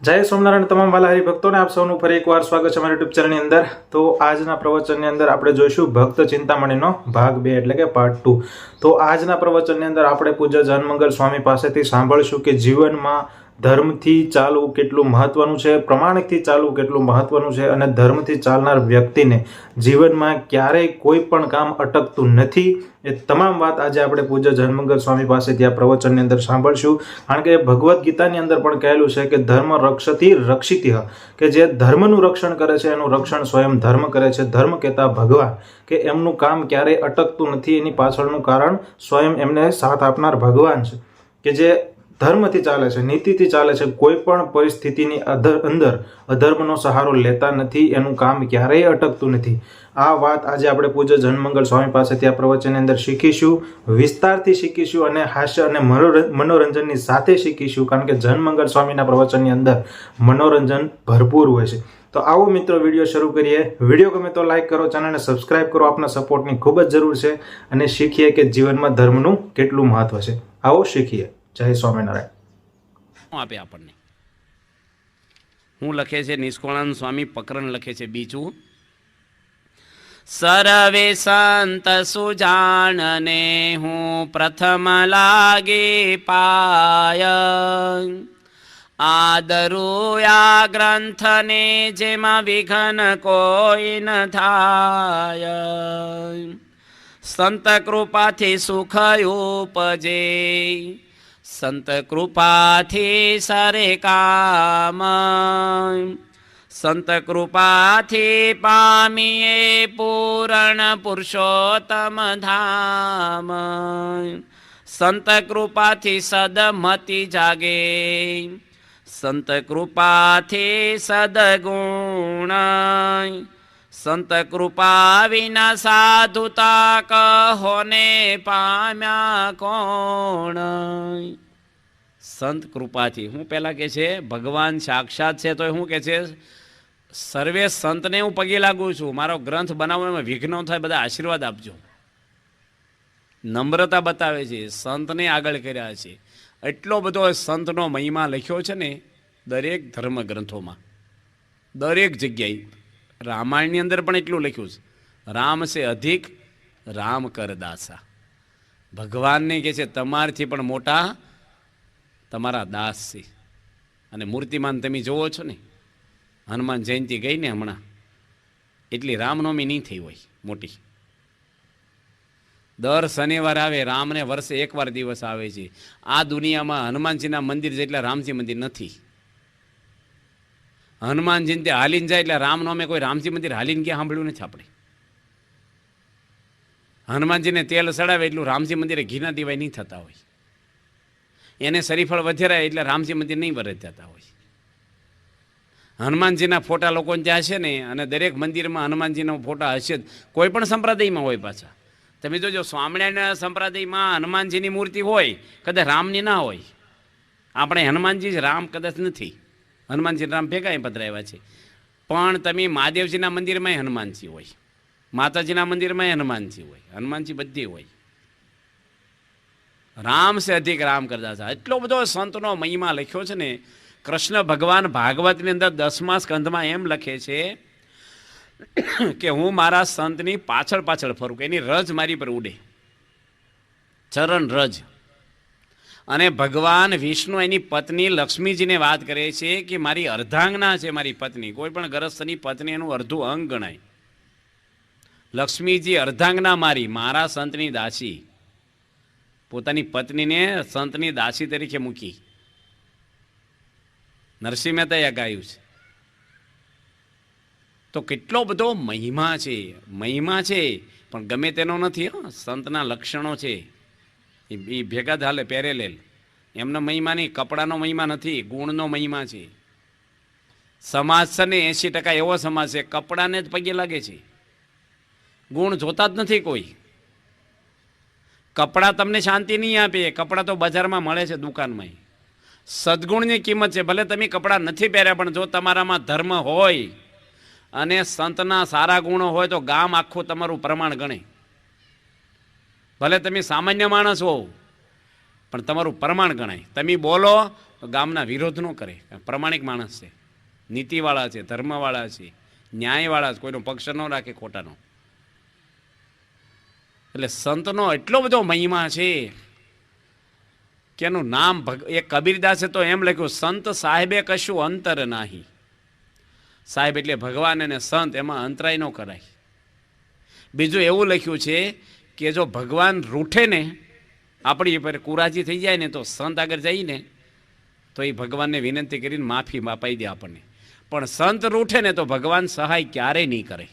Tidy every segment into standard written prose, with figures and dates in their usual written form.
જય સોમનારાયણ તમામ વાલા હરિભક્તોને આપ સૌનું ફરી એકવાર સ્વાગત છે અમારી યુટ્યુબ ચેનલની અંદર। તો આજના પ્રવચનની અંદર આપણે જોઈશું ભક્ત ચિંતામણીનો ભાગ 2 એટલે કે પાર્ટ 2। તો આજના પ્રવચનની અંદર આપણે પૂજ્ય જનમંગલ સ્વામી પાસેથી સાંભળશું કે જીવનમાં ધર્મથી ચાલવું કેટલું મહત્વનું છે, પ્રમાણિકથી ચાલવું કેટલું મહત્વનું છે અને ધર્મથી ચાલનાર વ્યક્તિને જીવનમાં ક્યારેય કોઈ પણ કામ અટકતું નથી। એ તમામ વાત આજે આપણે પૂજ્ય જનમંગલ સ્વામી પાસેથી આ પ્રવચનની અંદર સાંભળશું। કારણ કે ભગવદ્ ગીતાની અંદર પણ કહેલું છે કે ધર્મ રક્ષતિ રક્ષિતિહ, કે જે ધર્મનું રક્ષણ કરે છે એનું રક્ષણ સ્વયં ધર્મ કરે છે। ધર્મ કહેતા ભગવાન, કે એમનું કામ ક્યારેય અટકતું નથી, એની પાછળનું કારણ સ્વયં એમને સાથ આપનાર ભગવાન છે, કે જે ધર્મથી ચાલે છે, નીતિથી ચાલે છે, કોઈ પણ પરિસ્થિતિની અંદર અધર્મનો સહારો લેતા નથી, એનું કામ ક્યારેય અટકતું નથી। આ વાત આજે આપણે પૂજ્ય જનમંગલ સ્વામી પાસેથી આ પ્રવચનની અંદર શીખીશું, વિસ્તારથી શીખીશું અને હાસ્ય અને મનોરંજનની સાથે શીખીશું। કારણ કે જનમંગલ સ્વામીના પ્રવચનની અંદર મનોરંજન ભરપૂર હોય છે। તો આવો મિત્રો વિડીયો શરૂ કરીએ। વિડીયો ગમે તો લાઈક કરો, ચેનલને સબસ્ક્રાઇબ કરો, આપના સપોર્ટની ખૂબ જ જરૂર છે અને શીખીએ કે જીવનમાં ધર્મનું કેટલું મહત્વ છે। આવો શીખીએ। જય સ્વામિનારાયણ। આપે આપણને હું લખે છે નિષ્કોળાનંદ સ્વામી પ્રકરણ લખે છે બીજું, સર્વે સંત સુજાનને હું પ્રથમ લાગે પાય, આદરું આ ગ્રંથને જેમાં વિઘન કોઈ ન થાય, સંત કૃપાથી સુખ ઉપજે, સંત કૃપાથી સરે કામ, સંત કૃપાથી પામીએ પૂરણ પુરુષોત્તમ ધામ, સંત કૃપાથી સદમતિ જાગે, સંત કૃપાથી સદગુણ, સંત કૃપા વિના સાધુતા કહોને પામ્યા કોણ। સંત કૃપાથી હું પહેલા કે છે ભગવાન સાક્ષાત છે, તો શું કે છે સર્વે સંતને હું પગે લાગુ છું, મારો ગ્રંથ બનાવવામાં વિઘ્ન થાય, બધા આશીર્વાદ આપજો। નમ્રતા બતાવે છે, સંતને આગળ કર્યા છે। એટલો બધો સંતનો મહિમા લખ્યો છે ને દરેક ધર્મ ગ્રંથોમાં, દરેક જગ્યાએ। રામાયણની અંદર પણ એટલું લખ્યું છે, રામ સે અધિક રામ કર દાસા। ભગવાનને કહે છે તમારથી પણ મોટા તમારા દાસ છે। અને મૂર્તિમાન તમે જોવો છો ને, હનુમાન જયંતિ ગઈ ને હમણાં, એટલી રામનવમી નહીં થઈ હોય મોટી। દર શનિવાર આવે, રામને વર્ષે એકવાર દિવસ આવે છે। આ દુનિયામાં હનુમાનજીના મંદિર જેટલા રામજી મંદિર નથી। હનુમાનજી તે હાલીને જાય એટલે રામનવમે કોઈ રામજી મંદિર હાલીને ક્યાં સાંભળ્યું નથી આપણે। હનુમાનજીને તેલ ચડાવે એટલું રામજી મંદિરે ઘીના દીવાય નહીં થતા હોય, એને શરીફળ વધેરાય એટલે રામજી મંદિર નહીં વરજતા હોય। હનુમાનજીના ફોટા લોકો ત્યાં છે ને, અને દરેક મંદિરમાં હનુમાનજીનો ફોટા હશે જ, કોઈ પણ સંપ્રદાયમાં હોય પાછા। તમે જોજો સ્વામિનારાયણ સંપ્રદાયમાં હનુમાનજીની મૂર્તિ હોય, કદાચ રામની ના હોય। આપણે હનુમાનજી જ, રામ કદાચ નથી, હનુમાનજી રામ ભેગા પધરાવ્યા છે। પણ તમે મહાદેવજીના મંદિરમાં હનુમાનજી હોય, માતાજીના મંદિરમાં હનુમાનજી હોય, હનુમાનજી બધી હોય। રામ સે અધિક રામ કરતા હતા, એટલો બધો સંતનો મહિમા લખ્યો છે ને। કૃષ્ણ ભગવાન ભાગવતની અંદર 10મા સ્કંધમાં એમ લખે છે કે હું મારા સંતની પાછળ પાછળ ફરું, કે એની રજ મારી પર ઉડે, ચરણ રજ। અને ભગવાન વિષ્ણુ એની પત્ની લક્ષ્મીજીને વાત કરે છે કે મારી અર્ધાંગના છે મારી પત્ની। કોઈ પણ ગૃહસ્થની પત્ની એનું અર્ધું અંગ ગણાય। લક્ષ્મીજી અર્ધાંગના મારી, મારા સંતની દાસી, પોતાની પત્નીને સંતની દાસી તરીકે મૂકી। નરસિંહ મહેતાએ ગાયું છે। તો કેટલો બધો મહિમા છે, મહિમા છે, પણ ગમે તેનો નથી। સંતના લક્ષણો છે એ ભેગા ચાલે પેરેલેલ। એમનો મહિમા નહીં, કપડાનો મહિમા નથી, ગુણનો મહિમા છે। સમાજ છે ને 80% એવો સમાજ છે કપડાને જ પગે લાગે છે, ગુણ જોતા જ નથી કોઈ। કપડાં તમને શાંતિ નહીં આપે, કપડાં તો બજારમાં મળે છે, દુકાનમાં। સદગુણની કિંમત છે, ભલે તમે કપડાં નથી પહેર્યા, પણ જો તમારામાં ધર્મ હોય અને સંતના સારા ગુણો હોય તો ગામ આખું તમારું પ્રમાણ ગણે। ભલે તમે સામાન્ય માણસ હો પણ તમારું પ્રમાણ ગણાય। તમે બોલો ગામના વિરોધ ન કરે, પ્રમાણિક માણસ છે, નીતિવાળા છે, ધર્મવાળા છે, ન્યાયવાળા છે, કોઈનો પક્ષ ન રાખે ખોટાનો. એટલે સંતનો એટલો બધો મહિમા છે કે એનું નામ એક કબીરદાસે તો એમ લખ્યું, સંત સાહેબે કશું અંતર નાહી. સાહેબ એટલે ભગવાન અને સંત, એમાં અંતરાય ન કરાય. બીજું એવું લખ્યું છે કે જો ભગવાન રૂઠે ને, આપણી પર કુરાજી થઈ જાય ને, તો સંત આગળ જઈને તો એ ભગવાનને વિનંતી કરીને માફી અપાઈ દે આપણને. પણ સંત રૂઠે ને તો ભગવાન સહાય ક્યારેય નહીં કરે.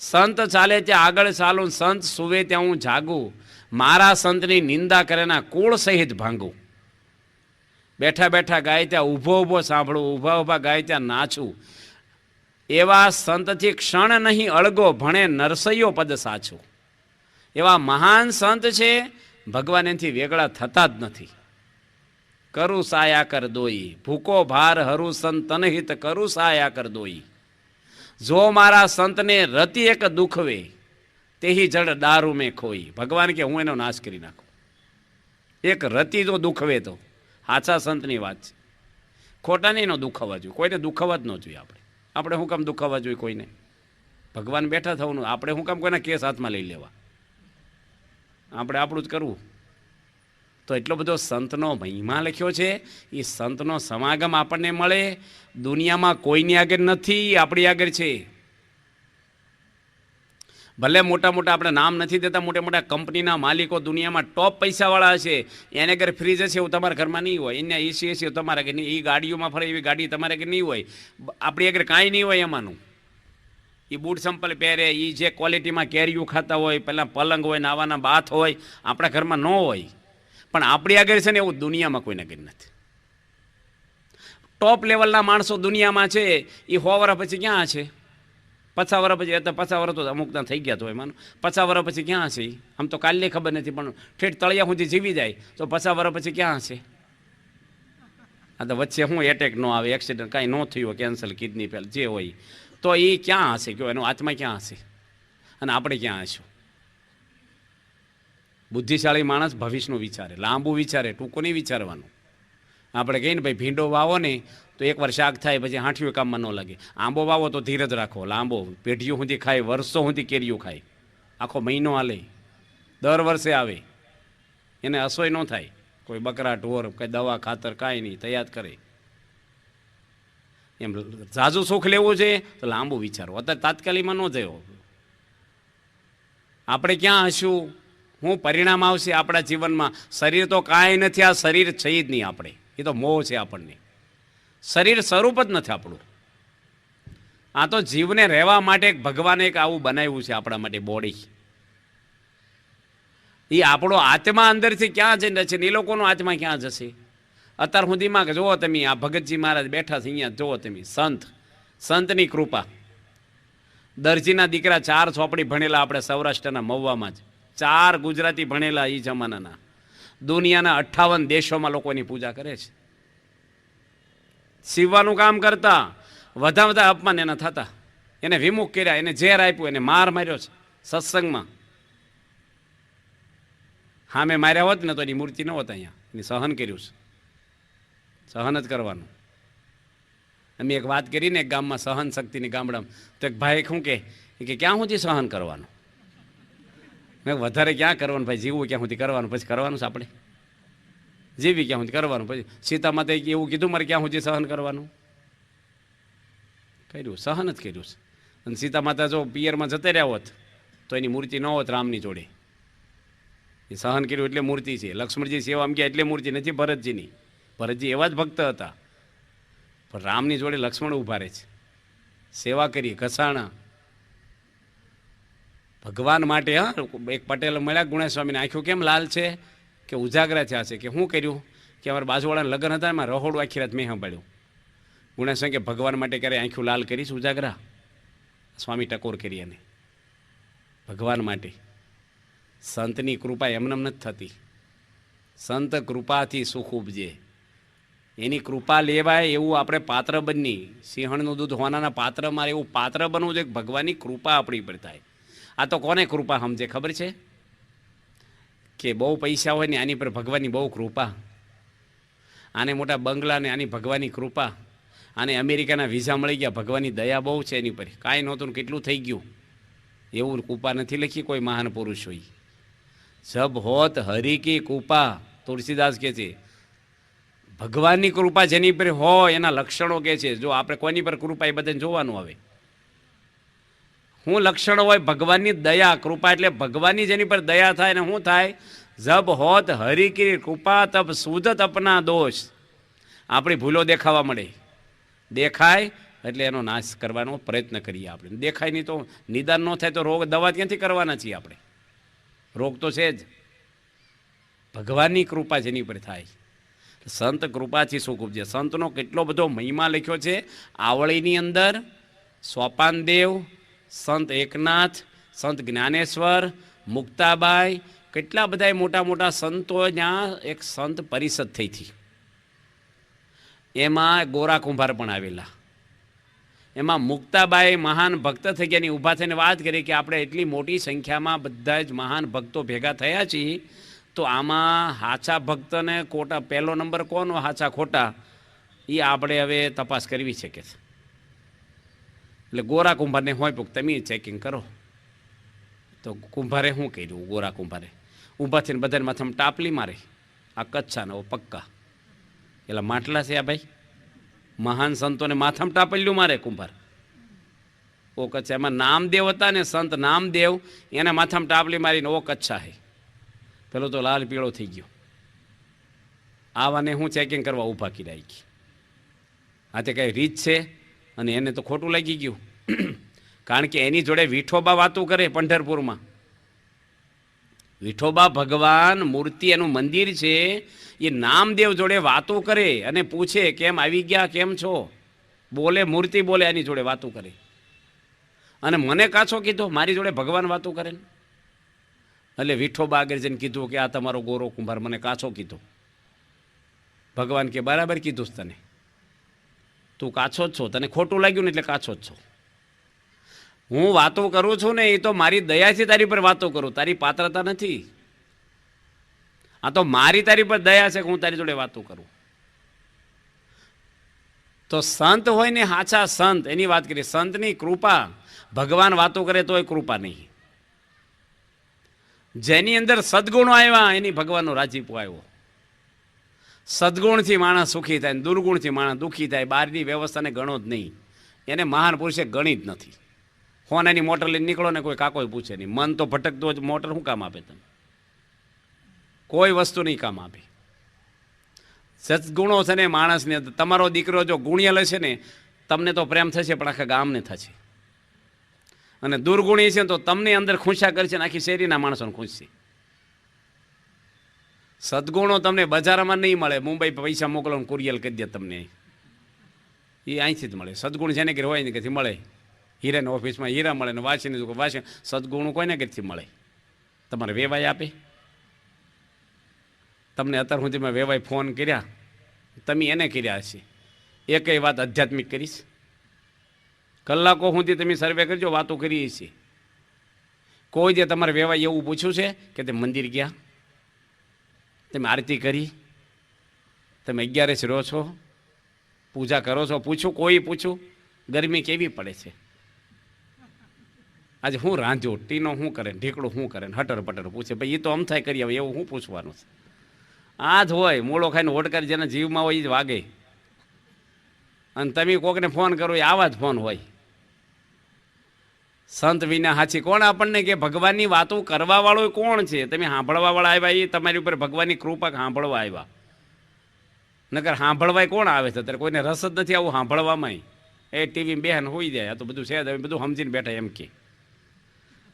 સંત ચાલે ત્યાં આગળ ચાલું, સંત સુવે ત્યાં હું જાગું, મારા સંતની નિંદા કરેના કુળ સહિત ભાંગું. બેઠા બેઠા ગાય ત્યાં ઊભો ઊભો સાંભળું, ઊભા ઊભા ગાય ત્યાં નાચું. એવા સંતથી ક્ષણ નહીં અળગો, ભણે નરસૈયો પદ સાચું. એવા મહાન સંત છે, ભગવાન એનાથી વેગળા થતા જ નથી. કરું સાયા કર દોઈ, ભૂકો ભાર હરું સંત તનહિત કરું સાયા કર દોઈ. જો મારા સંતને રતિ એક દુખવે, તેહી જડ દારૂ મેં ખોઈ. ભગવાન કે હું એનો નાશ કરી નાખું. એક રતિ જો દુખવે તો સાચા સંતની વાત છે. ખોટા નહીં દુખાવા જોઈએ, કોઈને દુખાવા જ ન જોઈએ. આપણે શું કામ દુખાવા જોઈએ કોઈને? ભગવાન બેઠા થવાનું, આપણે શું કામ કોઈના કેસ હાથમાં લઈ લેવા? આપણે આપણું જ કરવું. તો એટલો બધો સંતનો મહિમા લખ્યો છે. એ સંતનો સમાગમ આપણને મળે, દુનિયામાં કોઈની આગળ નથી, આપણી આગળ છે. ભલે મોટા મોટા આપણે નામ નથી દેતા, મોટા મોટા કંપનીના માલિકો દુનિયામાં ટોપ પૈસાવાળા છે, એને ઘરે ફ્રીજ હશે એવું તમારા ઘરમાં નહીં હોય, એને એસી એસી તમારા ઘર નહીં, એ ગાડીઓમાં ફરે એવી ગાડી તમારા ઘર નહીં હોય, આપણી આગળ કાંઈ નહીં હોય એમાંનું. એ બૂટ સંપલ પહેરે, એ જે ક્વોલિટીમાં કેરીઓ ખાતા હોય, પહેલાં પલંગ હોય, નાવાના બાથ હોય, આપણા ઘરમાં ન હોય. પણ આપણી આગળ છે ને એવું દુનિયામાં કોઈને આગળ નથી. ટોપ લેવલના માણસો દુનિયામાં છે, એ 100 વર્ષ પછી ક્યાં છે? 50 વર્ષ પછી, 50 વર્ષ તો અમુકના થઈ ગયા તો એમાં 50 વર્ષ પછી ક્યાં છે? આમ તો કાલની ખબર નથી, પણ ઠેઠ તળિયા સુધી જીવી જાય તો 50 વર્ષ પછી ક્યાં છે? આ તો વચ્ચે શું એટેક ન આવે, એક્સિડન્ટ કાંઈ ન થયું હોય, કેન્સર, કિડની ફેલ જે હોય, તો એ ક્યાં હશે? કયો એનો આત્મા ક્યાં હશે? અને આપણે ક્યાં હશું? બુદ્ધિશાળી માણસ ભવિષ્યનું વિચારે, લાંબુ વિચારે, ટૂંકું નહીં વિચારવાનું. આપણે કહીએ ને ભાઈ ભીંડો વાવો ને તો એકવાર શાક થાય, પછી હાંઠિયું કામમાં ન લાગે. આંબો વાવો તો ધીરજ રાખો, લાંબો પેઢીઓ સુધી ખાય, વર્ષો સુધી કેરીઓ ખાય, આખો મહિનો હાલે, દર વર્ષે આવે, એને અસોય ન થાય. કોઈ બકરા ઢોર કંઈ દવા ખાતર કાંઈ નહીં, તૈયાર કરે. એમ ઝાઝું સુખ લેવું છે તો લાંબુ વિચારો, અત્યારે તાત્કાલિકમાં ન જયો. આપણે ક્યાં હશું, શું પરિણામ આવશે આપણા જીવનમાં? શરીર તો કાંઈ નથી, આ શરીર છે જ નહીં આપણે, એ તો મોહ છે આપણને. શરીર સ્વરૂપ જ નથી આપણું. આ તો જીવને રહેવા માટે ભગવાને એક આવું બનાવ્યું છે આપણા માટે, બોડી. એ આપણો આત્મા અંદરથી ક્યાં જઈને છે ને એ લોકોનો આત્મા ક્યાં જશે? અત્યાર સુધીમાં કે જુઓ તમે, આ ભગતજી મહારાજ બેઠા છે અહીંયા, જુઓ તમે, સંત, સંતની કૃપા. દરજીના દીકરા 4 ચોપડી ભણેલા આપણે સૌરાષ્ટ્રના મહુવામાં જ, 4 ગુજરાતી ભણેલા એ જમાનાના. દુનિયાના 58 દેશોમાં લોકોની પૂજા કરે છે. સીવવાનું કામ કરતા, વધારે અપમાન એના થતા, એને વિમુખ કર્યા, એને ઝેર આપ્યું, એને માર માર્યો છે સત્સંગમાં. હા મેં માર્યા હોત ને તો એની મૂર્તિ ન હોત અહીંયા. એની સહન કર્યું છે, સહન જ કરવાનું. અમે એક વાત કરીને એક ગામમાં સહન શક્તિની ગામડામાં, તો એક ભાઈ શું કે ક્યાં સુધી સહન કરવાનું? મેં વધારે ક્યાં કરવાનું ભાઈ, જીવવું ક્યાં સુધી કરવાનું, પછી કરવાનું છે આપણે, જીવી ક્યાં સુધી કરવાનું. પછી સીતા માતા એવું કીધું મારે ક્યાં સુધી સહન કરવાનું? કર્યું, સહન જ કર્યું છે. અને સીતા માતા જો પિયરમાં જતા રહ્યા હોત તો એની મૂર્તિ ન હોત રામની જોડે. એ સહન કર્યું એટલે મૂર્તિ છે. લક્ષ્મણજી સેવામાં ગયા એટલે મૂર્તિ નથી ભરતજીની. ભરતજી એવા જ ભક્ત હતા, પણ રામની જોડે લક્ષ્મણ ઊભા રહે છે, સેવા કરી, ઘસાણા ભગવાન માટે. હા, એક પટેલ મળ્યા ગુણેશ-સ્વામીને, આંખ્યું કેમ લાલ છે? કે ઉજાગરા થયા છે. કે શું કર્યું? કે અમારા બાજુવાળાના લગ્ન હતા, એમાં રહોડું આખી રાત મેં સાંભળ્યું. ગુણેશ-સ્વામી કે ભગવાન માટે ક્યારે આંખ્યું લાલ કરીશ ઉજાગરા? સ્વામી ટકોર કરી એને, ભગવાન માટે. સંતની કૃપા એમનેમ નથી થતી. સંત કૃપાથી સુખ ઉપજે, એની કૃપા લેવાય એવું આપણે પાત્ર બની. સિંહણનું દૂધ હોનાના પાત્ર મારે એવું પાત્ર બનવું છે, ભગવાનની કૃપા આપણી પર થાય. આ તો કોને કૃપા સમજે ખબર છે? કે બહુ પૈસા હોય ને આની પર ભગવાનની બહુ કૃપા. આને મોટા બંગલા ને આની ભગવાનની કૃપા, આને અમેરિકાના વિઝા મળી ગયા, ભગવાનની દયા બહુ છે એની પર, કાંઈ નહોતું ને કેટલું થઈ ગયું. એવું કૃપા નથી લખી કોઈ મહાન પુરુષોએ. જબ હોત હરિ કી કૃપા, તુલસીદાસ કહે છે, ભગવાનની કૃપા જેની પર હોય એના લક્ષણો કહે છે. જો આપણે કોઈની પર કૃપા એ બધાને જોવાનું આવે. શું લક્ષણો હોય? ભગવાનની દયા. કૃપા એટલે ભગવાનની જેની પર દયા થાય ને શું થાય? જબ હોત હરિ કી કૃપા તબ સુધત અપના દોષ. આપણી ભૂલો દેખાવા મળે, દેખાય એટલે એનો નાશ કરવાનો પ્રયત્ન કરીએ આપણે. દેખાય નહીં તો નિદાન ન થાય તો રોગ દવા ક્યાંથી કરવાના છીએ આપણે? રોગ તો છે જ. ભગવાનની કૃપા જેની પર થાય, સંત કૃપાથી સુખ ઉપજે. સંતનો કેટલો બધો મહિમા લખ્યો છે આવળીની અંદર. સોપાનદેવ, સંત એકનાથ, સંત જ્ઞાનેશ્વર, મુક્તાબાઈ, કેટલા બધા મોટા મોટા સંતો. ત્યાં એક સંત પરિષદ થઈ હતી, એમાં ગોરા કુંભાર પણ આવેલા. એમાં મુક્તાબાઈ મહાન ભક્ત થઈ ગયા ની ઊભા થઈને વાત કરી કે આપણે એટલી મોટી સંખ્યામાં બધા જ મહાન ભક્તો ભેગા થયા છીએ, તો આમાં હાચા ભક્તને ખોટા, પહેલો નંબર કોનો હાચા ખોટા એ આપણે હવે તપાસ કરવી છે કે. એટલે ગોરા કુંભારને હોય પણ તમે ચેકિંગ કરો. તો કુંભારે શું કર્યું? ગોરા કુંભારે ઊભા થઈને બધાને માથામાં ટાપલી મારે. આ કચ્છાનો પક્કા પેલા માટલા છે આ ભાઈ, મહાન સંતોને માથામાં ટાપલ્યું મારે કુંભાર. ઓ કચ્છા. એમાં નામદેવ હતા ને, સંત નામદેવ, એને માથામાં ટાપલી મારીને ઓ કચ્છા હે. પેલો તો લાલ પીળો થઈ ગયો. આવાને હું ચેકિંગ કરવા ઊભા કર્યા ગઈ. આ તે કઈ રીત છે? અને એને તો ખોટું લાગી ગયું. કારણ કે એની જોડે વિઠોબા વાતું કરે પંઢરપુરમાં. વિઠોબા ભગવાન મૂર્તિ, એનું મંદિર છે, એ નામદેવ જોડે વાતો કરે અને પૂછે કેમ આવી ગયા, કેમ છો, બોલે, મૂર્તિ બોલે, એની જોડે વાતો કરે. અને મને કાછો કીધો, મારી જોડે ભગવાન વાતો કરે ને. એટલે વિઠોબા આગળ જઈને કીધું કે આ તમારો ગોરો કુંભાર મને કાછો કીધો. ભગવાન કે બરાબર કીધું છે તને, તું કાછો જ છો, તને ખોટું લાગ્યું ને એટલે કાછો જ છો. હું વાતો કરું છું ને એ તો મારી દયાથી તારી પર વાતો કરું, તારી પાત્રતા નથી. આ તો મારી તારી પર દયા છે કે હું તારી જોડે વાતો કરું. તો સંત હોય ને હાચા સંત, એની વાત કરીએ. સંતની કૃપા, ભગવાન વાતો કરે તો એ કૃપા નહીં. જેની અંદર સદગુણો આવ્યા એની ભગવાનનો રાજીપો આવ્યો. સદગુણથી માણસ સુખી થાય, દુર્ગુણથી માણસ દુઃખી થાય. બહારની વ્યવસ્થાને ગણો જ નહીં. એને મહાન પુરુષે ગણી જ નથી. હોનાની મોટર લઈને નીકળો ને કોઈ કાકોય પૂછે નહીં. મન તો ભટકતું જ, મોટર શું કામ આપે? તમે કોઈ વસ્તુ નહીં કામ આપે. સદગુણો છે ને માણસને. તમારો દીકરો જો ગુણિયલ હશે ને, તમને તો પ્રેમ થશે પણ આખા ગામને થશે. અને દુર્ગુણી છે તો તમને અંદર ખુશા કરશે ને આખી શેરીના માણસોને ખુશશે. સદગુણો તમને બજારમાં નહીં મળે. મુંબઈ પૈસા મોકલો ને કુરિયર કરી દે તમને, એ અહીંથી જ મળે. સદગુણ જેને ઘરે હોય ને કેથી મળે. હીરાની ઓફિસમાં હીરા મળે ને વાંચીને વાંચે. સદગુણું કોઈને ઘરેથી મળે? તમારે વેવાય આપે? તમને અત્યાર સુધીમાં વેવાય ફોન કર્યા? તમે એને કર્યા હશે. એકય વાત આધ્યાત્મિક કરીશ? કલાકો સુધી તમે સર્વે કરજો, વાતો કરીએ છીએ. કોઈ જે તમારે વેવાય એવું પૂછ્યું છે કે તે મંદિર ગયા, તમે આરતી કરી, તમે 11 રહો છો, પૂજા કરો છો? પૂછું? કોઈ પૂછું? ગરમી કેવી પડે છે, આજે હું રાંધ્યો, ટીનો શું કરે, ઢીકડું શું કરે, હટર પટર પૂછે. ભાઈ એ તો અમથાય કરી આવે, એવું શું પૂછવાનું છે? આ જ હોય, મૂળો ખાઈને હોડકાર જેના જીવમાં હોય એ જ વાગે. અને તમે કોકને ફોન કરો એ આવા જ ફોન હોય. સંત વિના હાચી કોણ? આપણને કે ભગવાનની વાતો કરવાવાળો કોણ છે? તમે સાંભળવાવાળા આવ્યા, એ તમારી ઉપર ભગવાનની કૃપા સાંભળવા આવ્યા. નકર સાંભળવાય કોણ આવે છે? અત્યારે કોઈને રસ જ નથી આવું સાંભળવામાં. એ ટીવી બેહન હોઈ જાય, આ તો બધું છે, બધું સમજીને બેઠા એમ કે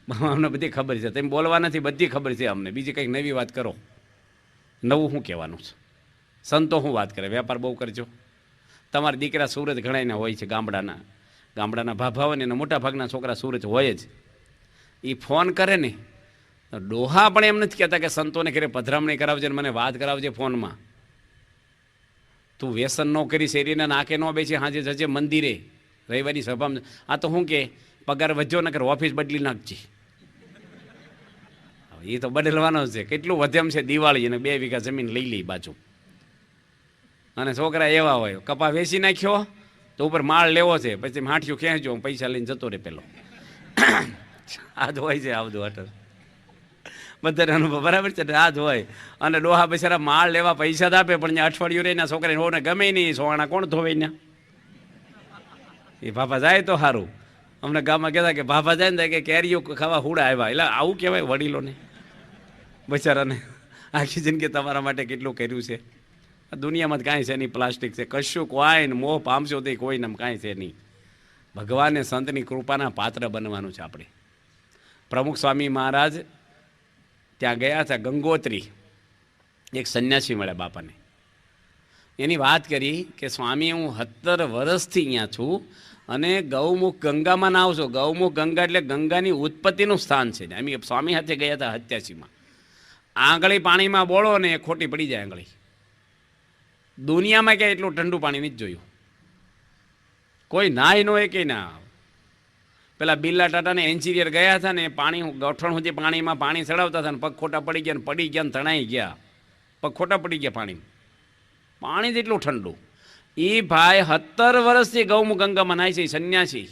અમને બધી ખબર છે. તમે બોલવા નથી, બધી ખબર છે અમને. બીજી કંઈક નવી વાત કરો. નવું શું કહેવાનું છે? સંતો શું વાત કરે? વેપાર બહુ કરજો. તમારા દીકરા સુરત ઘણાઈને હોય છે, ગામડાના ભાભા હોય ને એના મોટા ભાગના છોકરા સુરત હોય જ. એ ફોન કરે ને તો ડોહા પણ એમ નથી કહેતા કે સંતોને ઘરે પધરામણી કરાવજે ને મને વાત કરાવજે ફોનમાં. તું વ્યસન ન કરી, શેરીના નાકે ન બેસી, હાજે જજે મંદિરે, રવિવારની સભામાં. આ તો શું કે પગાર વધ્યો ને ઓફિસ બદલી નાખજે. એ તો બદલવાનો જ છે. કેટલું વધ્યમ છે દિવાળી, અને 2 વીઘા જમીન લઈ લઈ બાજુ. અને છોકરા એવા હોય, કપા વેચી નાખ્યો તો ઉપર માળ લેવો છે, પછી માઠિયું ખેંચજો, પૈસા લઈને જતો રહે પેલો. આ જ હોય છે આ બધું અટલ, બધાને અનુભવ બરાબર છે. આ જ હોય. અને ડોહા બિચારા માળ લેવા પૈસા જ આપે, પણ ત્યાં અઠવાડિયું રહીને છોકરાને હોને ગમે નહીં, સોવાણા કોણ ધોવે ને? એ બાપા જાય તો સારું. અમને ગામમાં કહેતા કે બાપા જાય ને કે કેરીઓ ખાવા હુડા આવ્યા, એટલે આવું કહેવાય વડીલોને બિચારાને. આખી જિંદગી તમારા માટે કેટલું કર્યું છે. આ દુનિયામાં કાંઈ છે નહીં, પ્લાસ્ટિક છે, કશું કોઈ મોહ પામશો તે કોઈને કાંઈ છે નહીં. ભગવાનને સંતની કૃપાના પાત્ર બનવાનું છે આપણે. પ્રમુખ સ્વામી મહારાજ ત્યાં ગયા હતા ગંગોત્રી, એક સંન્યાસી મળ્યા બાપાને. એની વાત કરી કે સ્વામી હું 17 વર્ષથી અહીંયા છું અને ગૌમુખ ગંગામાં ના આવશો. ગૌમુખ ગંગા એટલે ગંગાની ઉત્પત્તિનું સ્થાન છે. અમે સ્વામી સાથે ગયા હતા 87માં. આંગળી પાણીમાં બોળો ને એ ખોટી પડી જાય આંગળી. દુનિયામાં ક્યાંય એટલું ઠંડુ પાણી નથી જોયું. કોઈ નાય નો એ કે ના. પેલા બિરલા ટાટાને એન્જિનિયર ગયા હતા ને, પાણી ગોઠણ સુધી પાણીમાં પાણી ચડાવતા હતા ને પગ ખોટા પડી ગયા ને પડી ગયા ને તણાઈ ગયા, પગ ખોટા પડી ગયા પાણીમાં. પાણી જેટલું ઠંડુ. એ ભાઈ 17 વર્ષથી ગૌમુખ ગંગામાં નાય છે. સંન્યાસી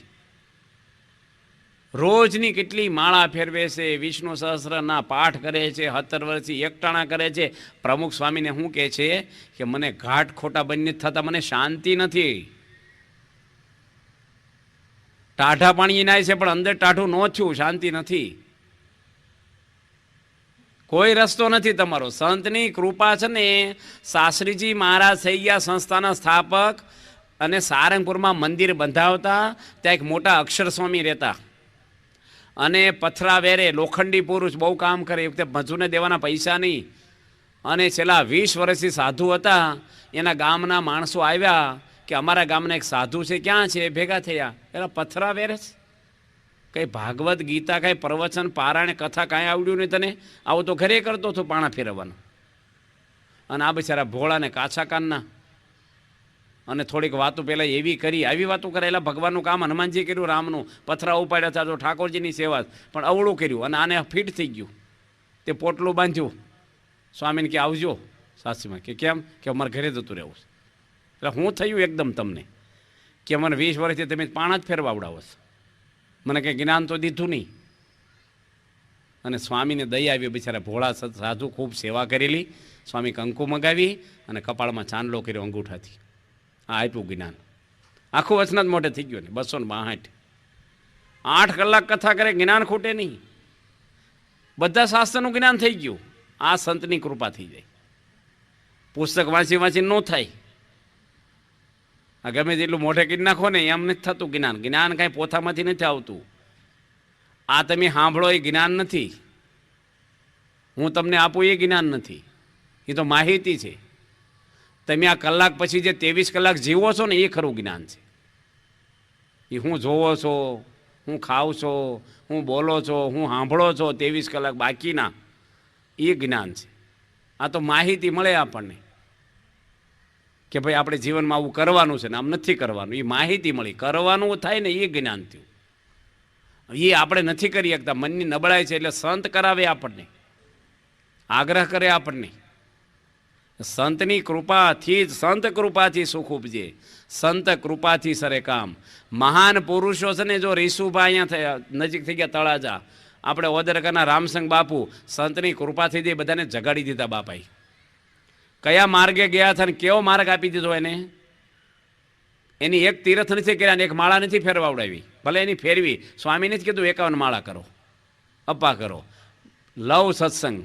રોજની કેટલી માળા ફેરવે છે, વિષ્ણુ સહસ્રના પાઠ કરે છે, 17 વર્ષથી એકટાણા કરે છે. પ્રમુખ સ્વામીને શું કહે છે કે મને ઘાટ ખોટા બંને થતા મને શાંતિ નથી. ટાઢા પાણી નાય છે પણ અંદર ટાઢું ન થયું, શાંતિ નથી. કોઈ રસ્તો નથી તમારો. સંતની કૃપા છે ને. શાસ્ત્રીજી મહારાજ થઈ ગયા સંસ્થાના સ્થાપક અને સારંગપુરમાં મંદિર બંધાવતા. ત્યાં એક મોટા અક્ષર સ્વામી રહેતા અને પથરા વેરે, લોખંડી પુરુષ, બહુ કામ કરે. એ વખતે મજૂરને દેવાના પૈસા નહીં. અને છેલ્લા 20 વર્ષથી સાધુ હતા. એના ગામના માણસો આવ્યા કે અમારા ગામના એક સાધુ છે, ક્યાં છે? ભેગા થયા. એના પથરા વેરે છે. કંઈ ભાગવત ગીતા, કાંઈ પ્રવચન પારાયણ કથા કાંઈ આવડ્યું નહીં તને? આવું તો ઘરે કરતો હતો પાણા ફેરવવાનું. અને આ બિચારા ભોળાને કાચા કાનના. અને થોડીક વાતો પહેલાં એવી કરી, આવી વાતો કરેલા. ભગવાનનું કામ હનુમાનજી કર્યું, રામનું પથરા ઉપાડ્યા હતા તો ઠાકોરજીની સેવા, પણ અવળું કર્યું. અને આને ફિટ થઈ ગયું. તે પોટલું બાંધ્યું. સ્વામીને કે આવજો સાસરીમાં. કે કેમ? કે અમારે ઘરે જતું રહેવું છે. એટલે હું થયું એકદમ તમને કે મને 20 વર્ષથી તમે પાણા જ ફેરવાવડાવો છો, મને કંઈ જ્ઞાન તો દીધું નહીં. અને સ્વામીને દયા આવી. બિચારા ભોળા સાધુ ખૂબ સેવા કરેલી. સ્વામી કંકુ મગાવી અને કપાળમાં ચાંદલો કર્યો અંગૂઠાથી. આ આપ્યું જ્ઞાન. આખું વચનાથ મોઢે થઈ ગયું ને. 262 8 કલાક કથા કરે, જ્ઞાન ખૂટે નહીં. બધા શાસ્ત્રનું જ્ઞાન થઈ ગયું. આ સંતની કૃપા થઈ જાય. પુસ્તક વાંચી વાંચી ન થાય. આ ગમે તેટલું મોઢે કરી નાખો ને એમ નથી થતું જ્ઞાન. જ્ઞાન કાંઈ પોથામાંથી નથી આવતું. આ તમે સાંભળો એ જ્ઞાન નથી. હું તમને આપું એ જ્ઞાન નથી. એ તો માહિતી છે. તમે આ કલાક પછી જે 23 કલાક જીવો છો ને એ ખરું જ્ઞાન છે. એ હું જોવો છો, હું ખાવ છો, હું બોલો છો, હું સાંભળો છો 23 કલાક બાકીના, એ જ્ઞાન છે. આ તો માહિતી મળે આપણને કે ભાઈ આપણે જીવનમાં આવું કરવાનું છે ને આમ નથી કરવાનું. એ માહિતી મળી. કરવાનું થાય ને એ જ્ઞાન થયું. એ આપણે નથી કરી શકતા. મનની નબળાઈ છે. એટલે સંત કરાવે આપણને, આગ્રહ કરે આપણને. સંતની કૃપાથી જ, સંત કૃપાથી સુખ ઉપજે, સંત કૃપાથી સરે કામ. મહાન પુરુષો છે ને, જો રીસુભા અહીંયા થયા નજીક થઈ ગયા તળાજા, આપણે ઓદરકાના રામસંગ બાપુ, સંતની કૃપાથી જે બધાને જગાડી દીધા બાપાએ. કયા માર્ગે ગયા હતા ને કેવો માર્ગ આપી દીધો એને. એની એક તીર્થ નથી કર્યા ને એક માળા નથી ફેરવાવડાવી. ભલે એની ફેરવી, સ્વામીને જ કીધું 51 માળા કરો, અપ્પા કરો. લવ સત્સંગ.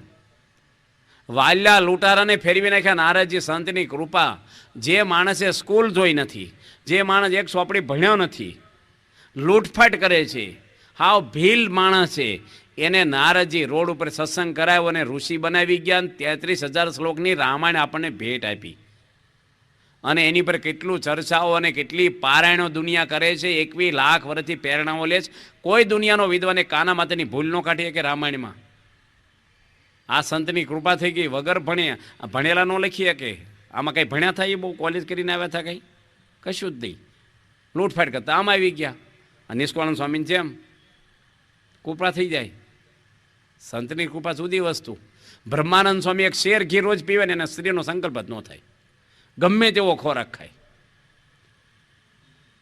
વાલ્યા લૂંટારાને ફેરવી નાખ્યા. નારદજી સંતની કૃપા. જે માણસે સ્કૂલ જોઈ નથી, જે માણસ એક ચોપડી ભણ્યો નથી, લૂંટફાટ કરે છે, હાવ ભીલ માણસ છે, એને નારદજી રોડ ઉપર સત્સંગ કરાવ્યો અને ઋષિ બનાવી ગયા. 33,000 શ્લોકની રામાયણ આપણને ભેટ આપી. અને એની પર કેટલું ચર્ચાઓ અને કેટલી પારાયણો દુનિયા કરે છે. 21 લાખ વર્ષથી પ્રેરણાઓ લે છે. કોઈ દુનિયાનો વિદ્વાને કાના માટેની ભૂલ ન કાઢી કે રામાયણમાં. આ સંતની કૃપા થઈ ગઈ. વગર ભણેલા ન લખી શકે. આમાં કંઈ ભણ્યા થાય? એ બહુ કોલેજ કરીને આવ્યા હતા? કંઈ કશું જ નહીં. લૂંટફાટ કરતા આમ આવી ગયા. અને નિષ્કાળાનંદ સ્વામીને જેમ કૃપા થઈ જાય. સંતની કૃપા જુદી વસ્તુ. બ્રહ્માનંદ સ્વામી એક શેર ઘી રોજ પીવે ને એને સ્ત્રીનો સંકલ્પ જ ન થાય. ગમે તેવો ખોરાક ખાય.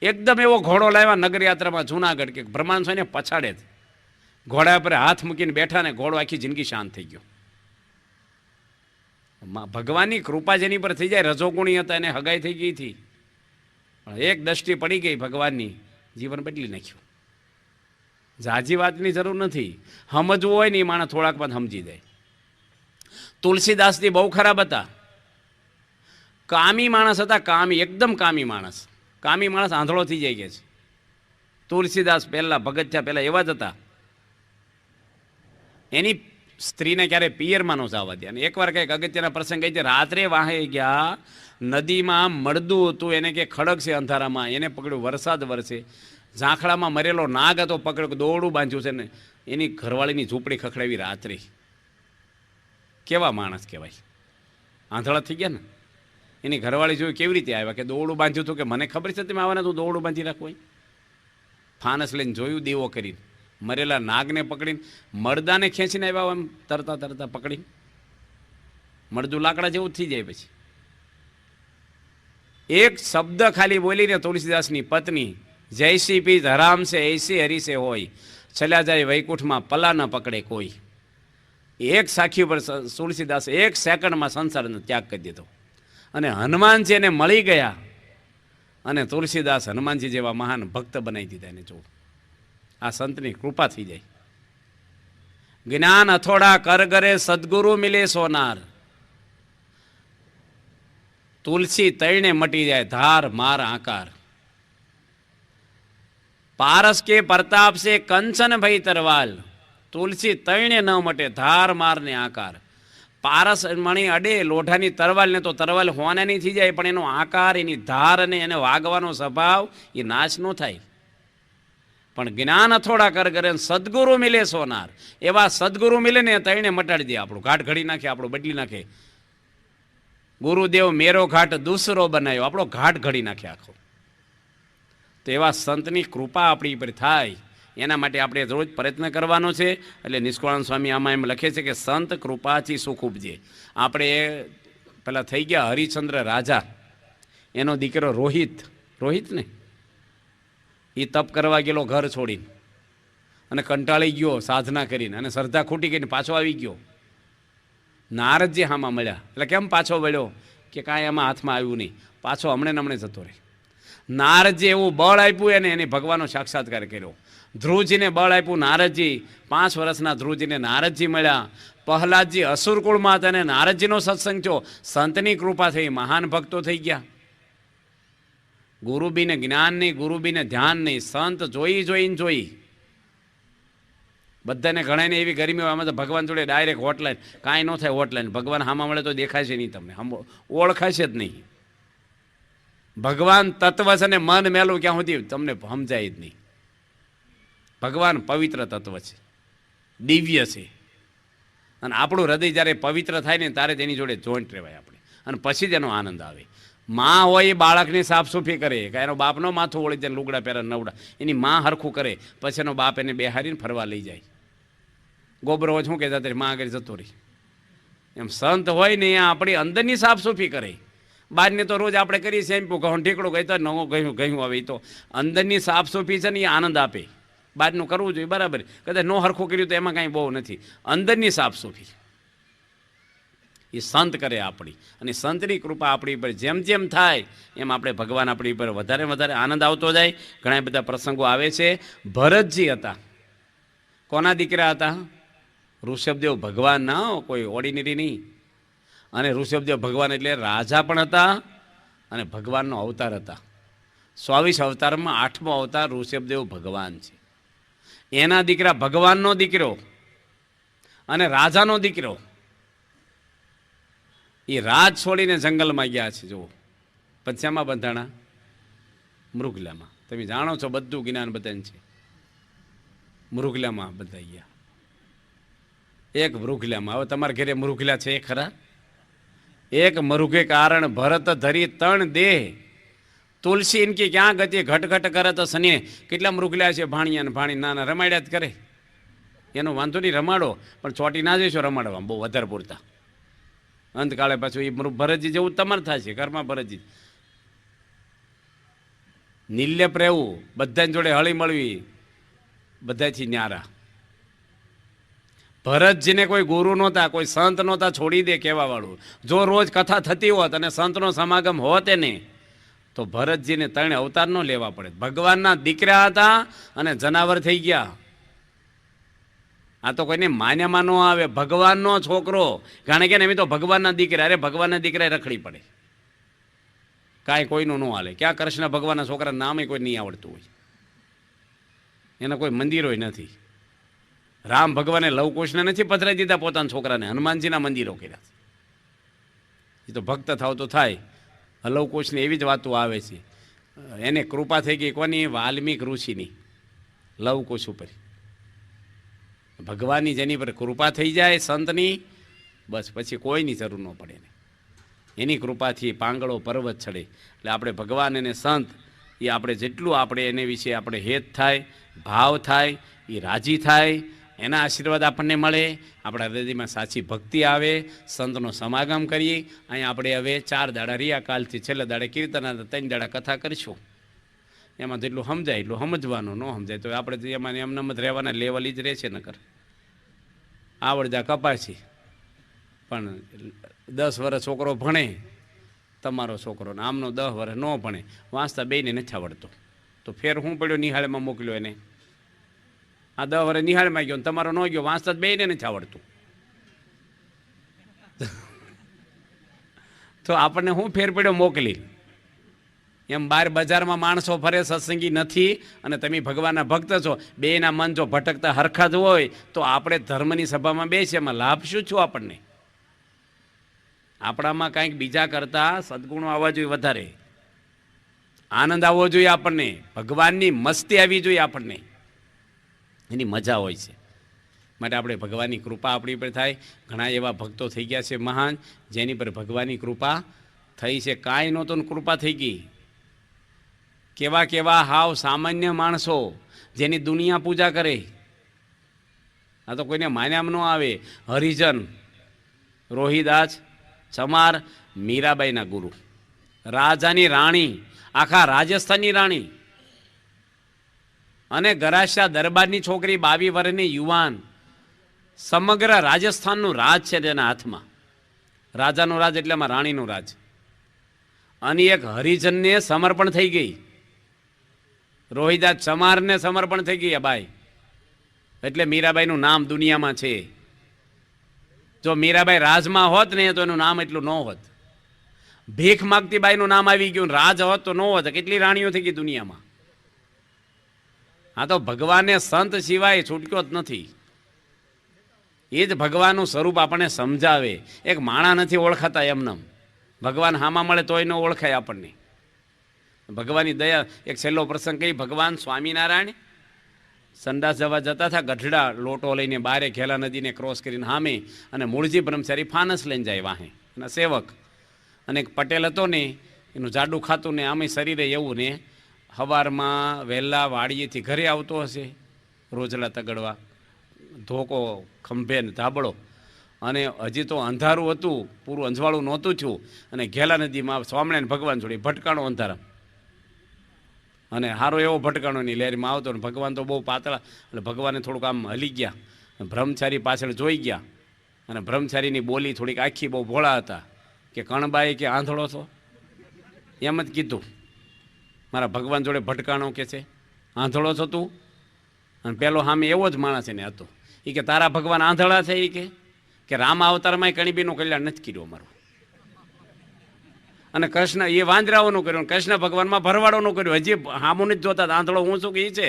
એકદમ એવો ઘોડો લાવ્યા નગરયાત્રામાં જૂનાગઢ કે બ્રહ્માંડ સ્વામીને પછાડે જ ઘોડા પર હાથ મૂકીને બેઠા ને ઘોડો આખી જિંદગી શાંત થઈ ગયો. ભગવાનની કૃપા જેની પર થઈ જાય, રજોગુણી હતા એને હગાઈ થઈ ગઈ હતી, પણ એક દ્રષ્ટિ પડી ગઈ ભગવાનની, જીવન બદલી નાખ્યું. ઝાઝી વાતની જરૂર નથી, સમજવું હોય ને એ માણસ થોડાકમાં સમજી જાય. તુલસીદાસજી બહુ ખરાબ હતા, કામી માણસ હતા, કામી, એકદમ કામી માણસ. કામી માણસ આંધળો થઈ જાય કે છે. તુલસીદાસ પહેલાં ભગત થયા પહેલાં એવા જ હતા. એની સ્ત્રીને ક્યારે પિયરમાં ન જવા દે. અને એકવાર કંઈક અગત્યના પ્રસંગ કહી છે, રાત્રે વાહે ગયા, નદીમાં મળદું હતું, એને કે ખડક છે અંધારામાં, એને પકડ્યું, વરસાદ વરસે, ઝાંખડામાં મરેલો નાગ હતો પકડ્યો, દોરડું બાંધ્યું છે ને એની ઘરવાળીની ઝૂંપડી ખખડાવી રાત્રે. કેવા માણસ કહેવાય, આંધળા થઈ ગયા ને. એની ઘરવાળી જોયું કેવી રીતે આવ્યા, કે દોરડું બાંધ્યું હતું, કે મને ખબર છે તમે આવવાના, તું દોરડું બાંધી રાખવું. ફાનસ લઈને જોયું, દેવો કરીને મરેલા નાગને પકડીને મરદાને ખેંચીને આવ્યા, એમ તરતા તરતા પકડીને. મળદું લાકડા જેવું જ થઈ જાય. પછી એક શબ્દ ખાલી બોલીને તુલસીદાસની પત્ની, જૈસી પીત હરામ છે એસી હરીસે હોય, ચલ્યા જાય વૈકુંઠમાં પલા ન પકડે કોઈ. એક સાખી ઉપર તુલસીદાસે એક સેકન્ડમાં સંસારનો ત્યાગ કરી દીધો. અને હનુમાનજી એને મળી ગયા, અને તુલસીદાસ હનુમાનજી જેવા મહાન ભક્ત બનાવી દીધા. એને જો આ સંતની કૃપા થઈ જાય. જ્ઞાન અથોડા કર કરે સદગુરુ મિલે સોનાર, તુલસી તૈણે મટી જાય ધાર માર આકાર. પારસ કે પ્રતાપ સે કંચન ભઈ તરવાલ, તુલસી તૈણે ન મટે ધાર માર ને આકાર. પારસ મણી અડે લોઢાની તરવાલને તો તરવાલ હોનાની થઈ જાય, પણ એનો આકાર, એની ધાર અને એને વાગવાનો સ્વભાવ એ નાશ ન થાય. પણ જ્ઞાન અથોડા કર કરે સદગુરુ મિલે સોનાર, એવા સદગુરુ મિલે ને તૈણે મટાડી દે, આપણું ઘાટ ઘડી નાખે, આપણું બદલી નાખે. ગુરુદેવ મેરો ઘાટ દૂસરો બનાવ્યો, આપણો ઘાટ ઘડી નાખે આખો. તો એવા સંતની કૃપા આપણી પર થાય, એના માટે આપણે રોજ પ્રયત્ન કરવાનો છે. એટલે નિષ્કુળાનંદ સ્વામી આમાં એમ લખે છે કે સંત કૃપાથી સુખ ઉપજે. આપણે પેલા થઈ ગયા હરિશ્ચંદ્ર રાજા, એનો દીકરો રોહિત ને એ તપ કરવા ગયેલો ઘર છોડીને, અને કંટાળી ગયો સાધના કરીને, અને શ્રદ્ધા ખૂટી ગઈને પાછો આવી ગયો. નારદજી હામાં મળ્યા, એટલે કેમ પાછો વળ્યો, કે કાંઈ એમાં હાથમાં આવ્યું નહીં, પાછો હમણે જતો રહે. નારદજી એવું બળ આપ્યું એને ભગવાનનો સાક્ષાત્કાર કર્યો. ધ્રુવજીને બળ આપ્યું નારદજી, 5 વર્ષના ધ્રુવજીને નારદજી મળ્યા. પ્રહલાદજી અસુરકુળમાં હતા અને નારદજીનો સત્સંગ થયો, સંતની કૃપા થઈ, મહાન ભક્તો થઈ ગયા. ગુરુબીને જ્ઞાન નહીં, ગુરુબીને ધ્યાન નહીં, સંત જોઈ બધાને. ઘણાને એવી ગરમી હોય, આમાં તો ભગવાન જોડે ડાયરેક્ટ હોટલાઈન, કાંઈ ન થાય હોટલાઈન, ભગવાન હામાં મળે તો દેખાય છે નહીં, તમને ઓળખાશે જ નહીં. ભગવાન તત્વ છે ને મન મેલું ક્યાં સુધી તમને સમજાય જ નહીં. ભગવાન પવિત્ર તત્વ છે, દિવ્ય છે, અને આપણું હૃદય જ્યારે પવિત્ર થાય ને ત્યારે તેની જોડે જોઈન્ટ રહેવાય આપણે, અને પછી જ એનો આનંદ આવે. માં હોય એ બાળકની સાફસૂફી કરે, કે એનો બાપનો માથું ઓળી જાય, લુગડા પહેરા નવડા, એની માં હરખું કરે, પછી એનો બાપ એને બેહારીને ફરવા લઈ જાય. ગોબરો હોય શું કહેતા માં આગળ જતો રહી. એમ સંત હોય ને એ આપણી અંદરની સાફસૂફી કરે. બહારને તો રોજ આપણે કરીએ શેમ્પુ કહું ઠીકડું કહી તો નવું કહ્યું આવે, તો અંદરની સાફસૂફી છે ને એ આનંદ આપે. બહારનું કરવું જોઈએ બરાબર, કદાચ ન હરખું કર્યું તો એમાં કાંઈ બહુ નથી. અંદરની સાફસૂફી એ સંત કરે આપણી, અને સંતની કૃપા આપણી પર જેમ જેમ થાય એમ આપણે ભગવાન આપણી પર વધારે વધારે આનંદ આવતો જાય. ઘણા બધા પ્રસંગો આવે છે. ભરતજી હતા, કોના દીકરા હતા? ઋષભદેવ ભગવાનના, કોઈ ઓર્ડિનરી નહીં. અને ઋષભદેવ ભગવાન એટલે રાજા પણ હતા અને ભગવાનનો અવતાર હતા. 24 અવતારમાં 8મો અવતાર ઋષભદેવ ભગવાન છે. એના દીકરા ભગવાનનો દીકરો અને રાજાનો દીકરો, એ રાજ છોડીને જંગલમાં ગયા છે. જુઓ, પંચામાં બંધાણા મૃગલામાં. તમે જાણો છો, બધું જ્ઞાન બધાને છે. મૃગલામાં બધા ગયા, એક મૃગલામાં. હવે તમારા ઘરે મૃગલા છે ખરા? એક મૃગે કારણ ભરત ધરી 3 દેહ, તુલસી ઇનકી ક્યાં ગતિ ઘટઘટ કરે તો સને. કેટલા મૃગલા છે, ભાણિયા ને ભાણી નાના રમાડ્યા જ કરે. એનો વાંધો નહીં, રમાડો, પણ ચોટી ના જઈશો રમાડવા બહુ વધારે પૂરતા. અંતકાળે પાછું એ ભરતજી જેવું તમારે થશે, ઘરમાં ભરતજી નિર્લેપ રહેવું, બધાની જોડે હળી મળવી, બધાથી ન્યારા. ભરતજીને કોઈ ગુરુ નહોતા, કોઈ સંત નહોતા છોડી દે કહેવા વાળું. જો રોજ કથા થતી હોત અને સંતનો સમાગમ હોત એને, તો ભરતજીને 3 અવતાર ન લેવા પડે. ભગવાનના દીકરા હતા અને જનાવર થઈ ગયા. આ તો કોઈને માન્યામાં ન આવે. ભગવાનનો છોકરો, કારણ કે એમ તો ભગવાનના દીકરા, અરે ભગવાનના દીકરા રખડી પડે, કાંઈ કોઈનું ન હાલે. ક્યાં કૃષ્ણ ભગવાનના છોકરા નામે કોઈ નહીં આવડતું હોય, એના કોઈ મંદિરો નથી. રામ ભગવાને લવકુશને નથી પધરાઈ દીધા પોતાના છોકરાને, હનુમાનજીના મંદિરો કર્યા. એ તો ભક્ત થાવ તો થાય. લવકુશની એવી જ વાતો આવે છે. એને કૃપા થઈ ગઈ કોની? વાલ્મીક ઋષિની લવકુશ ઉપર. ભગવાનની જેની પર કૃપા થઈ જાય સંતની, બસ પછી કોઈની જરૂર ન પડે ને. એની કૃપાથી પાંગળો પર્વત ચડે. એટલે આપણે ભગવાન અને સંત એ આપણે જેટલું આપણે એને વિશે આપણે હેત થાય, ભાવ થાય, એ રાજી થાય, એના આશીર્વાદ આપણને મળે, આપણા હૃદયમાં સાચી ભક્તિ આવે, સંતનો સમાગમ કરીએ. અહીંયા આપણે હવે 4 દાડા રહ્યા, કાલથી છેલ્લા દાડે કીર્તન, 3 દાડા કથા કરીશું. એમાં જેટલું સમજાય એટલું સમજવાનું, ન સમજાય તો આપણે એમાં એમને જ રહેવાના, લેવલ જ રહેશે. નકર આવડજા કપાશે. પણ 10 વર્ષ છોકરો ભણે, તમારો છોકરો ને આમનો 10 વર્ષ ન ભણે, વાંચતા બેયને નથી આવડતો, તો ફેર હું પડ્યો નિહાળમાં મોકલ્યો એને? આ 10 વર્ષ નિહાળમાં ગયો, તમારો ન ગયો, વાંચતા બેયને નથી આવડતું, તો આપણને શું ફેર પડ્યો મોકલી? એમ બહાર બજારમાં માણસો ફરે, સત્સંગી નથી, અને તમે ભગવાનના ભક્ત છો, બેયના મન જો ભટકતા હરખા જ હોય, તો આપણે ધર્મની સભામાં બેસીએ, એમાં લાભ શું છું આપણને? આપણામાં કંઈક બીજા કરતાં સદગુણો આવવા જોઈએ, વધારે આનંદ આવવો જોઈએ આપણને, ભગવાનની મસ્તી આવવી જોઈએ આપણને, એની મજા હોય છે. માટે આપણે ભગવાનની કૃપા આપણી પર થાય. ઘણા એવા ભક્તો થઈ ગયા છે મહાન, જેની પર ભગવાનની કૃપા થઈ છે. કાંઈ નહોતું ને કૃપા થઈ ગઈ. કેવા કેવા હાવ સામાન્ય માણસો જેની દુનિયા પૂજા કરે, આ તો કોઈને માન્યામાં ન આવે. હરિજન, રોહિદાસ, ચમાર, મીરાબાઈના ગુરુ, રાજાની રાણી, આખા રાજસ્થાનની રાણી, અને ગરાશા દરબારની છોકરી, 22 વર્ષની યુવાન. સમગ્ર રાજસ્થાનનું રાજ છે તેના હાથમાં. રાજાનું રાજ એટલે એમાં રાણીનું રાજ. અને એક હરિજનને સમર્પણ થઈ ગઈ. રોહિદાસ ચમારને સમર્પણ થઈ ગઈ બાઈ, એટલે મીરાબાઈનું નામ દુનિયામાં છે. જો મીરાબાઈ રાજમાં હોત ને તો એનું નામ એટલું ન હોત. ભીખ માગતી બાઈનું નામ આવી ગયું, રાજ હોત તો ન હોત. કેટલી રાણીઓ થઈ ગઈ દુનિયામાં. આ તો ભગવાનને સંત સિવાય છૂટક્યો જ નથી. એ જ ભગવાનનું સ્વરૂપ આપણને સમજાવે. એક માણા નથી ઓળખાતા એમનેમ, ભગવાન હામાં મળે તોય ન ઓળખાય આપણને. ભગવાનની દયા. એક છેલ્લો પ્રસંગ કહી. ભગવાન સ્વામિનારાયણ સંડાસ જવા જતા હતા, ગઢડા લોટો લઈને બારે ઘેલા નદીને ક્રોસ કરીને સામે, અને મૂળજી બ્રહ્મચારી ફાનસ લઈને જાય વાહે, એના સેવક. અને એક પટેલ હતો ને, એનું જાડું ખાતું ને આમે શરીરે એવું ને, સવારમાં વહેલા વાડીએથી ઘરે આવતો હશે, રોજલા તગડવા, ધોકો ખંભે ને ધાબળો, અને હજી તો અંધારું હતું, પૂરું અંજવાળું નહોતું થયું, અને ઘેલા નદીમાં સ્વામિનારાયણ ભગવાન જોડે ભટકાણો અંધારા, અને સારો એવો ભટકાણોની લહેરમાં આવતો, ને ભગવાન તો બહુ પાતળા, એટલે ભગવાને થોડુંક આમ હલી ગયા. બ્રહ્મચારી પાછળ જોઈ ગયા, અને બ્રહ્મચારીની બોલી થોડીક આખી બહુ ભોળા હતા, કે કણબાઈ કે આંધળો છો, એમ જ કીધું. મારા ભગવાન જોડે ભટકાણો કે છે, આંધળો છો તું? અને પેલો સામે એવો જ માણસ એને હતો. એ કે તારા ભગવાન આંધળા છે? એ કે રામા અવતારમાં કણીબીનું કલ્યાણ નથી કર્યું અમારું. અને કૃષ્ણ એ વાંદરાઓનું કર્યું, કૃષ્ણ ભગવાનમાં ભરવાડોનું કર્યું. હજી હામું નથી જોતા, આંધળો હું શું કે એ છે.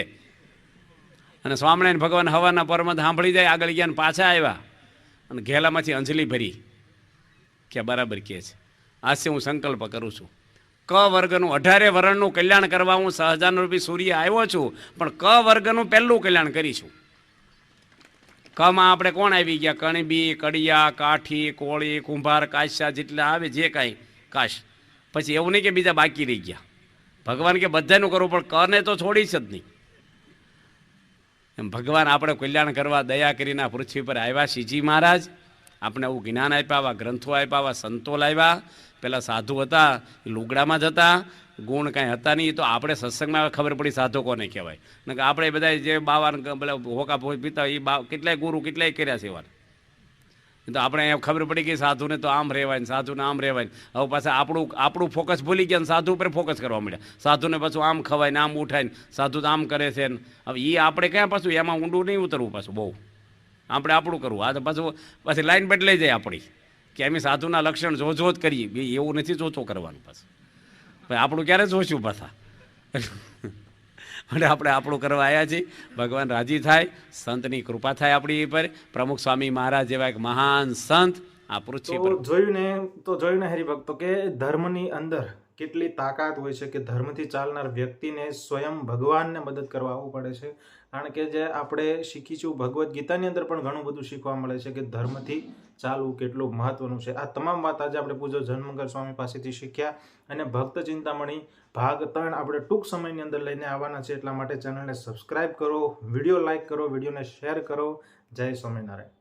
અને સ્વામિનારાયણ ભગવાન હવાના પરમત સાંભળી જાય, આગળ ગયા, પાછા આવ્યા, અને ઘેલામાંથી અંજલિ ભરી, કે બરાબર કહે છે, આજથી હું સંકલ્પ કરું છું, ક વર્ગનું 18 વર્ણનું કલ્યાણ કરવા હું સહજાનરૂપી સૂર્ય આવ્યો છું, પણ ક વર્ગનું પહેલું કલ્યાણ કરીશું. કમાં આપણે કોણ આવી ગયા? કણબી, કડિયા, કાઠી, કોળી, કુંભાર, કાશ્યા, જેટલા આવે જે કાંઈ કાશ. પછી એવું નહીં કે બીજા બાકી રહી ગયા. ભગવાન કે બધાનું કરવું, પણ કરને તો છોડીશ જ નહીં. એમ ભગવાન આપણે કલ્યાણ કરવા દયા કરીને પૃથ્વી પર આવ્યા. શ્રીજી મહારાજ આપણે આવું જ્ઞાન આપ્યા, આવા ગ્રંથો આપ્યા, આવા સંતો લાવ્યા. પેલા સાધુ હતા એ લુગડામાં જ હતા, ગુણ કાંઈ હતા નહીં. તો આપણે સત્સંગમાં ખબર પડી સાધુ કોને કહેવાય. નકર આપણે બધા જે બાવા પેલા હોકા પીતા એ કેટલાય ગુરુ કેટલાય કર્યા છે એવા. તો આપણે અહીંયા ખબર પડી કે સાધુને તો આમ રહેવાય ને સાધુને આમ રહેવાય ને. હવે પાછા આપણું ફોકસ ભૂલી ગયા ને સાધુ ઉપર ફોકસ કરવા મળ્યા. સાધુને પાછું આમ ખવાય ને આમ ઉઠાય ને સાધુ તો આમ કરે છે ને. હવે એ આપણે ક્યાં પાછું એમાં ઊંડું નહીં ઉતરવું પાછું બહુ. આપણે આપણું કરવું. આ તો પાછું પાછી લાઈન બદલાઈ જાય આપણી કે અમે સાધુના લક્ષણ જોજો જ કરીએ. એવું નથી જોતો કરવાનું પાછું. ભાઈ આપણું ક્યારે જોઈશું પાછા. અને આપણે આપણું કરવા આવ્યા છીએ. ભગવાન રાજી થાય, સંતની કૃપા થાય આપણી પર. પ્રમુખ સ્વામી મહારાજ જેવા એક મહાન સંત આ પૃથ્વી પર. જોયું ને હરિભક્તો કે ધર્મની અંદર કેટલી તાકાત હોય છે કે ધર્મથી ચાલનાર વ્યક્તિને સ્વયં ભગવાનને મદદ કરવા આવવું પડે છે. કારણ કે જે આપણે શીખીશું ભગવદ્ ગીતાની અંદર પણ ઘણું બધું શીખવા મળે છે કે ધર્મથી ચાલવું કેટલું મહત્વનું છે. આ તમામ વાત આજે આપણે પૂજ્ય જન્મંગર સ્વામી પાસેથી શીખ્યા. અને ભક્ત ચિંતામણી ભાગ 3 આપણે ટૂંક સમયની અંદર લઈને આવવાના છે. એટલા માટે ચેનલને સબસ્ક્રાઇબ કરો, વિડીયો લાઇક કરો, વિડીયોને શેર કરો. જય સ્વામિનારાયણ.